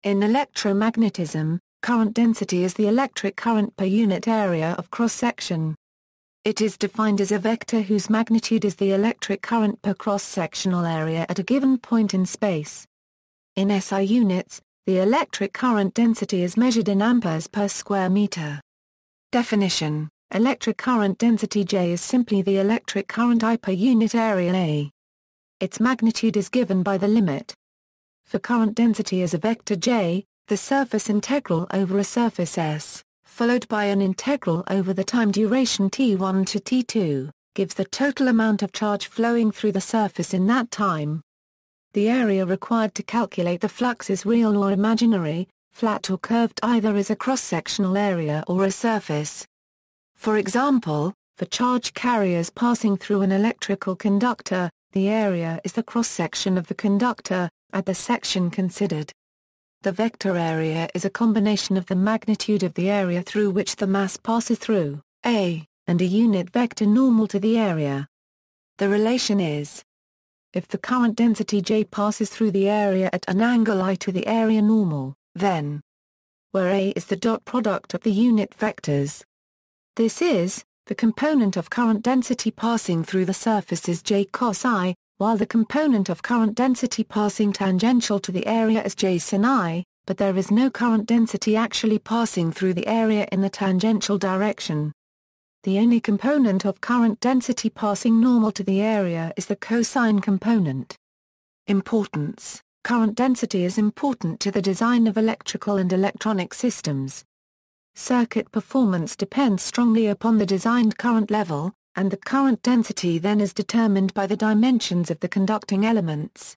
In electromagnetism, current density is the electric current per unit area of cross-section. It is defined as a vector whose magnitude is the electric current per cross-sectional area at a given point in space. In SI units, the electric current density is measured in amperes per square meter. Definition: electric current density J is simply the electric current I per unit area A. Its magnitude is given by the limit. For current density as a vector J, the surface integral over a surface S, followed by an integral over the time duration T1 to T2, gives the total amount of charge flowing through the surface in that time. The area required to calculate the flux is real or imaginary, flat or curved either as a cross-sectional area or a surface. For example, for charge carriers passing through an electrical conductor, the area is the cross-section of the conductor, at the section considered. The vector area is a combination of the magnitude of the area through which the mass passes through, A, and a unit vector normal to the area. The relation is: if the current density J passes through the area at an angle I to the area normal, then where A is the dot product of the unit vectors. This is, the component of current density passing through the surface is J cos I, while the component of current density passing tangential to the area is J sin I, but there is no current density actually passing through the area in the tangential direction. The only component of current density passing normal to the area is the cosine component. Importance: current density is important to the design of electrical and electronic systems. Circuit performance depends strongly upon the designed current level, and the current density then is determined by the dimensions of the conducting elements.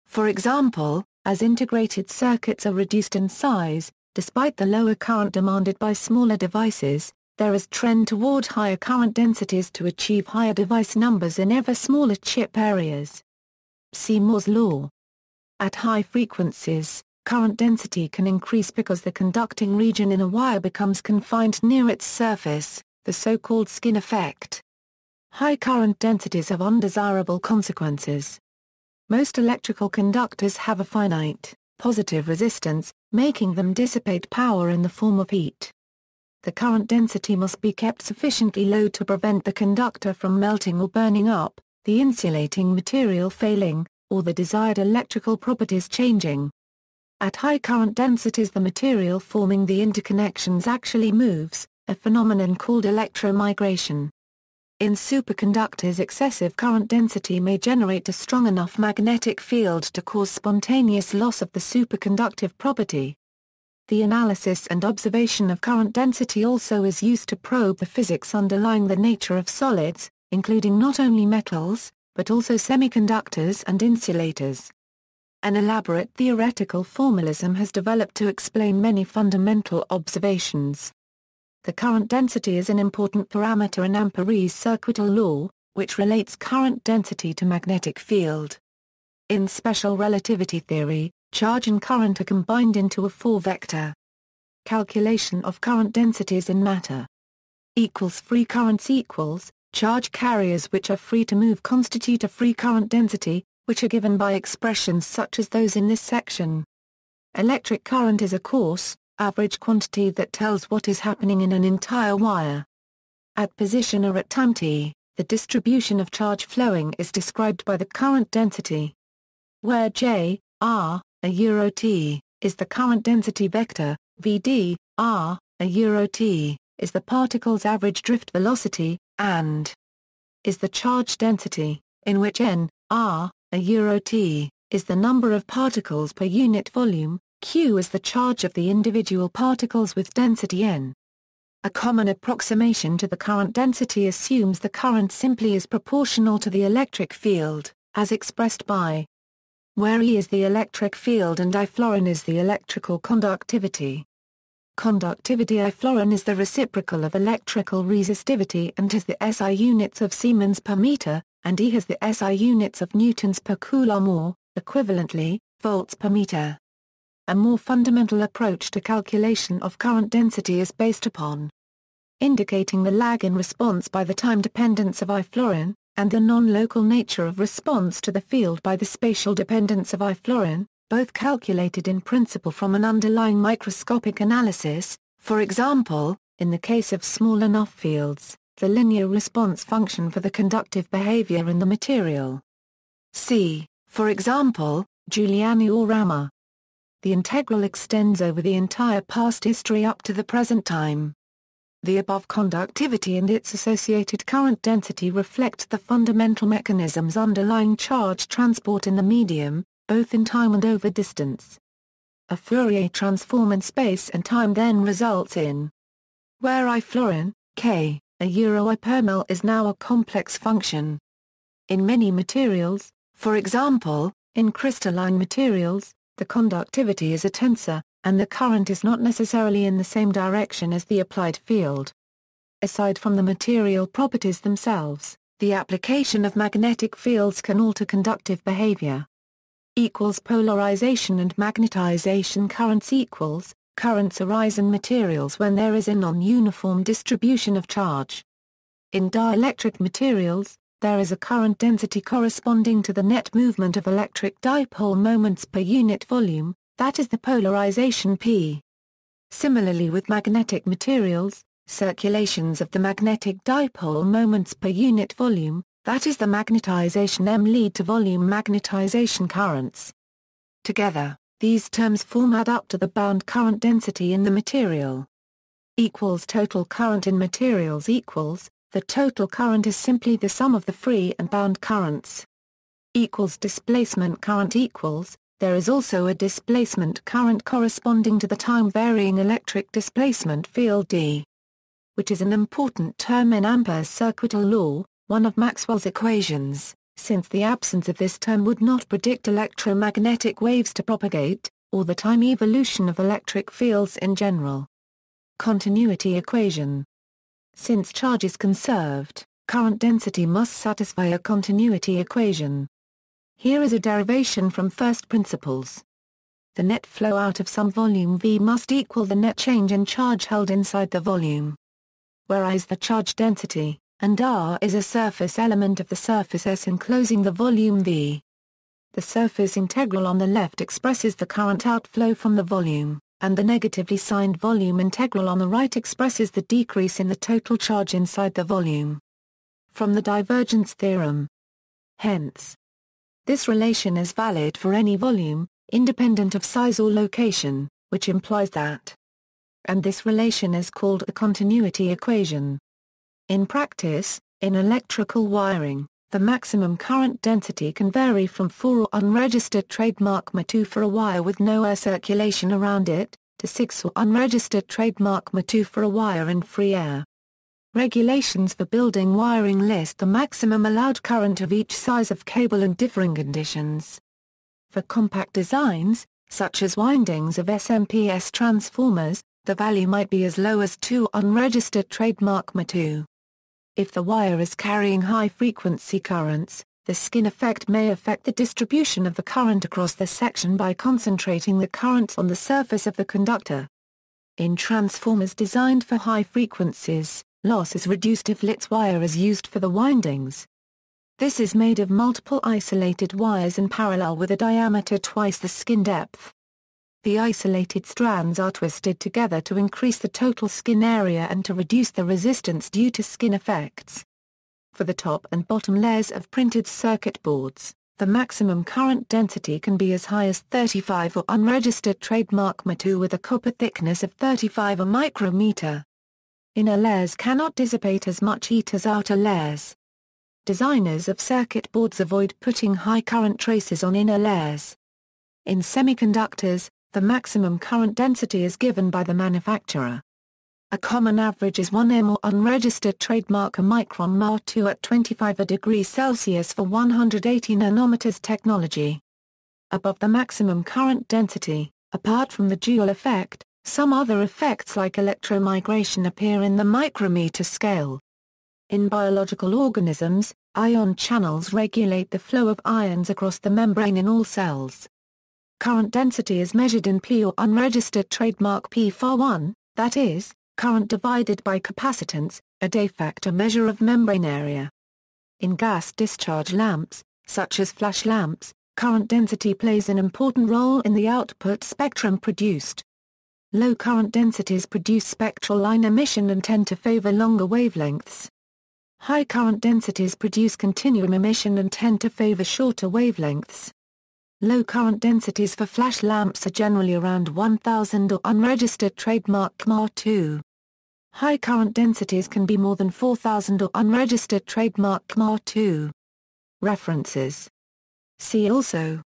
For example, as integrated circuits are reduced in size, despite the lower current demanded by smaller devices, there is trend toward higher current densities to achieve higher device numbers in ever smaller chip areas. See Moore's law. At high frequencies, current density can increase because the conducting region in a wire becomes confined near its surface, the so-called skin effect. High current densities have undesirable consequences. Most electrical conductors have a finite, positive resistance, making them dissipate power in the form of heat. The current density must be kept sufficiently low to prevent the conductor from melting or burning up, the insulating material failing, or the desired electrical properties changing. At high current densities the material forming the interconnections actually moves, a phenomenon called electro migration. In superconductors excessive current density may generate a strong enough magnetic field to cause spontaneous loss of the superconductive property. The analysis and observation of current density also is used to probe the physics underlying the nature of solids, including not only metals, but also semiconductors and insulators. An elaborate theoretical formalism has developed to explain many fundamental observations. The current density is an important parameter in Amperes' circuital law, which relates current density to magnetic field. In special relativity theory, charge and current are combined into a four-vector calculation of current densities in matter. Free currents equals, charge carriers which are free to move constitute a free current density, which are given by expressions such as those in this section. Electric current is a coarse, average quantity that tells what is happening in an entire wire. At position or at time t, the distribution of charge flowing is described by the current density. Where J, R, T, is the current density vector, Vd, R, T, is the particle's average drift velocity, and is the charge density, in which N, R, T, is the number of particles per unit volume, Q is the charge of the individual particles with density n. A common approximation to the current density assumes the current simply is proportional to the electric field, as expressed by where E is the electric field and I florin is the electrical conductivity. Conductivity I florin is the reciprocal of electrical resistivity and has the SI units of Siemens per meter, and E has the SI units of newtons per coulomb or, equivalently, volts per meter. A more fundamental approach to calculation of current density is based upon indicating the lag in response by the time dependence of I florin, and the non-local nature of response to the field by the spatial dependence of I florin, both calculated in principle from an underlying microscopic analysis. For example, in the case of small enough fields, the linear response function for the conductive behavior in the material. See, for example, Giuliani or Ramer. The integral extends over the entire past history up to the present time. The above conductivity and its associated current density reflect the fundamental mechanisms underlying charge transport in the medium, both in time and over distance. A Fourier transform in space and time then results in where I florin, k, a euro I per mol is now a complex function. In many materials, for example, in crystalline materials, the conductivity is a tensor, and the current is not necessarily in the same direction as the applied field. Aside from the material properties themselves, the application of magnetic fields can alter conductive behavior. Polarization and magnetization currents currents arise in materials when there is a non-uniform distribution of charge. In dielectric materials, there is a current density corresponding to the net movement of electric dipole moments per unit volume, that is the polarization P. Similarly with magnetic materials, circulations of the magnetic dipole moments per unit volume, that is the magnetization M, lead to volume magnetization currents. Together, these terms form add up to the bound current density in the material. Total current in materials equals, the total current is simply the sum of the free and bound currents. Displacement current equals, there is also a displacement current corresponding to the time-varying electric displacement field D, which is an important term in Ampere's circuital law, one of Maxwell's equations, since the absence of this term would not predict electromagnetic waves to propagate, or the time evolution of electric fields in general. Continuity equation. Since charge is conserved, current density must satisfy a continuity equation. Here is a derivation from first principles. The net flow out of some volume V must equal the net change in charge held inside the volume. Where I is the charge density, and R is a surface element of the surface S enclosing the volume V. The surface integral on the left expresses the current outflow from the volume, and the negatively signed volume integral on the right expresses the decrease in the total charge inside the volume. From the divergence theorem. Hence, this relation is valid for any volume, independent of size or location, which implies that. And this relation is called the continuity equation. In practice, in electrical wiring, the maximum current density can vary from 4 or unregistered trademark metre for a wire with no air circulation around it, to 6 or unregistered trademark metre for a wire in free air. Regulations for building wiring list the maximum allowed current of each size of cable and differing conditions. For compact designs, such as windings of amperes transformers, the value might be as low as 2 unregistered trademark metre. If the wire is carrying high-frequency currents, the skin effect may affect the distribution of the current across the section by concentrating the currents on the surface of the conductor. In transformers designed for high frequencies, loss is reduced if Litz wire is used for the windings. This is made of multiple isolated wires in parallel with a diameter twice the skin depth. The isolated strands are twisted together to increase the total skin area and to reduce the resistance due to skin effects. For the top and bottom layers of printed circuit boards, the maximum current density can be as high as 35 or unregistered trademark metre with a copper thickness of 35 micrometer. Inner layers cannot dissipate as much heat as outer layers. Designers of circuit boards avoid putting high current traces on inner layers. In semiconductors, the maximum current density is given by the manufacturer. A common average is 1 m or unregistered trademark a micron Ma2 at 25 degrees Celsius for 180 nanometers technology. Above the maximum current density, apart from the Joule effect, some other effects like electro migration appear in the micrometer scale. In biological organisms, ion channels regulate the flow of ions across the membrane in all cells. Current density is measured in P or unregistered trademark P φ1, that is, current divided by capacitance, a de facto measure of membrane area. In gas discharge lamps, such as flash lamps, Current density plays an important role in the output spectrum produced. Low current densities produce spectral line emission and tend to favor longer wavelengths. High current densities produce continuum emission and tend to favor shorter wavelengths. Low current densities for flash lamps are generally around 1000 or unregistered trademark CMR2. High current densities can be more than 4000 or unregistered trademark CMR2. References. See also